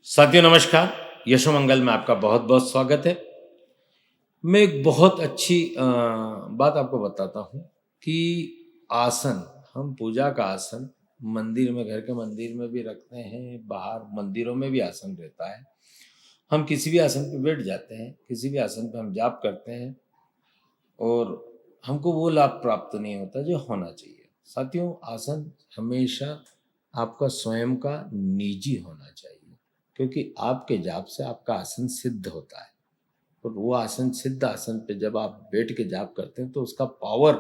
साथियों नमस्कार। यशोमंगल में आपका बहुत बहुत स्वागत है। मैं एक बहुत अच्छी बात आपको बताता हूँ कि आसन, हम पूजा का आसन मंदिर में, घर के मंदिर में भी रखते हैं, बाहर मंदिरों में भी आसन रहता है। हम किसी भी आसन पे बैठ जाते हैं, किसी भी आसन पे हम जाप करते हैं और हमको वो लाभ प्राप्त नहीं होता जो होना चाहिए। साथियों, आसन हमेशा आपका स्वयं का निजी होना चाहिए, क्योंकि आपके जाप से आपका आसन सिद्ध होता है। और वो आसन, सिद्ध आसन पे जब आप बैठ के जाप करते हैं तो उसका पावर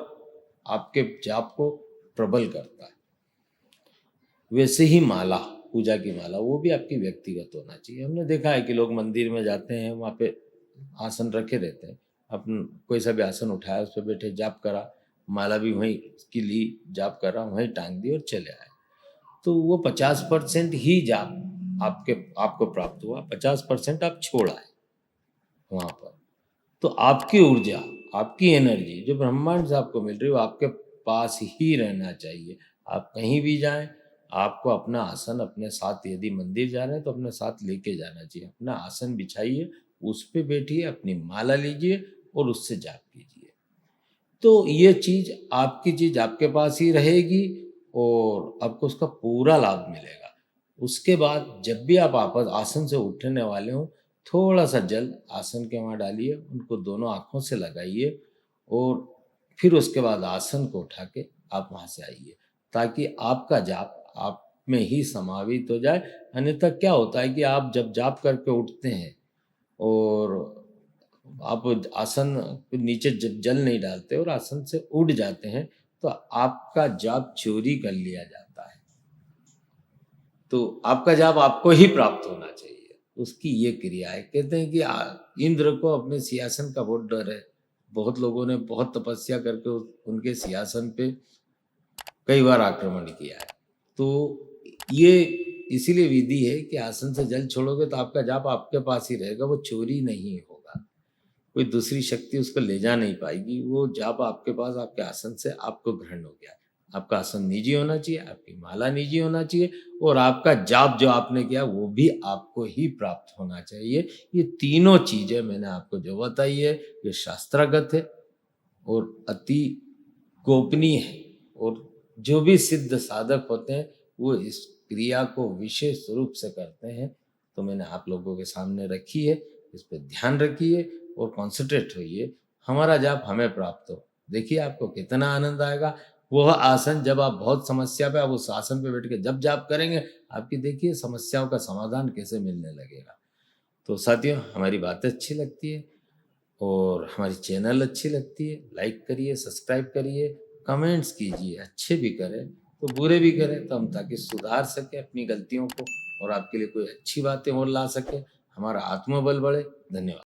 आपके जाप को प्रबल करता है। वैसे ही माला, पूजा की माला, वो भी आपकी व्यक्तिगत होना चाहिए। हमने देखा है कि लोग मंदिर में जाते हैं, वहाँ पे आसन रखे रहते हैं, अपन कोई सा भी आसन उठाया, उस पर बैठे जाप करा, माला भी वहीं की ली, जाप करा, वहीं टांग दी और चले आए। तो वो 50% ही जाप आपको प्राप्त हुआ, 50% आप छोड़ आए वहाँ पर। तो आपकी ऊर्जा, आपकी एनर्जी जो ब्रह्मांड से आपको मिल रही है वो आपके पास ही रहना चाहिए। आप कहीं भी जाएं, आपको अपना आसन अपने साथ, यदि मंदिर जा रहे हैं तो अपने साथ लेके जाना चाहिए। अपना आसन बिछाइए, उस पे बैठिए, अपनी माला लीजिए और उससे जाप कीजिए। तो ये चीज, आपकी चीज आपके पास ही रहेगी और आपको उसका पूरा लाभ मिलेगा। उसके बाद जब भी आप आपस आसन से उठने वाले हो, थोड़ा सा जल आसन के वहाँ डालिए, उनको दोनों आँखों से लगाइए और फिर उसके बाद आसन को उठा के आप वहाँ से आइए, ताकि आपका जाप आप में ही समावित हो जाए। अन्यथा क्या होता है कि आप जब जाप करके उठते हैं और आप आसन पे नीचे जल नहीं डालते और आसन से उठ जाते हैं, तो आपका जाप चोरी कर लिया जाता है। तो आपका जाप आपको ही प्राप्त होना चाहिए, उसकी ये क्रिया है। कहते हैं कि इंद्र को अपने सिंहासन का बहुत डर है। बहुत लोगों ने बहुत तपस्या करके उनके सिंहासन पे कई बार आक्रमण किया है। तो ये इसीलिए विधि है कि आसन से जल छोड़ोगे तो आपका जाप आपके पास ही रहेगा, वो चोरी नहीं होगा। कोई दूसरी शक्ति उसको ले जा नहीं पाएगी। वो जाप आपके पास, आपके आसन से आपको ग्रहण हो गया। आपका आसन निजी होना चाहिए, आपकी माला निजी होना चाहिए और आपका जाप जो आपने किया वो भी आपको ही प्राप्त होना चाहिए। ये तीनों चीजें मैंने आपको जो बताई है, ये शास्त्रागत है और अति गोपनीय है। और जो भी सिद्ध साधक होते हैं वो इस क्रिया को विशेष रूप से करते हैं। तो मैंने आप लोगों के सामने रखी है, इस पे ध्यान रखिए और कॉन्सेंट्रेट होइए, हमारा जाप हमें प्राप्त हो। देखिए आपको कितना आनंद आएगा। वह आसन, जब आप बहुत समस्या पे, आप उस आसन पे बैठ के जब जाप करेंगे, आपकी देखिए समस्याओं का समाधान कैसे मिलने लगेगा। तो साथियों, हमारी बातें अच्छी लगती है और हमारी चैनल अच्छी लगती है, लाइक करिए, सब्सक्राइब करिए, कमेंट्स कीजिए, अच्छे भी करें तो बुरे भी करें, तो हम ताकि सुधार सके अपनी गलतियों को और आपके लिए कोई अच्छी बातें और ला सके, हमारा आत्मबल बढ़े। धन्यवाद।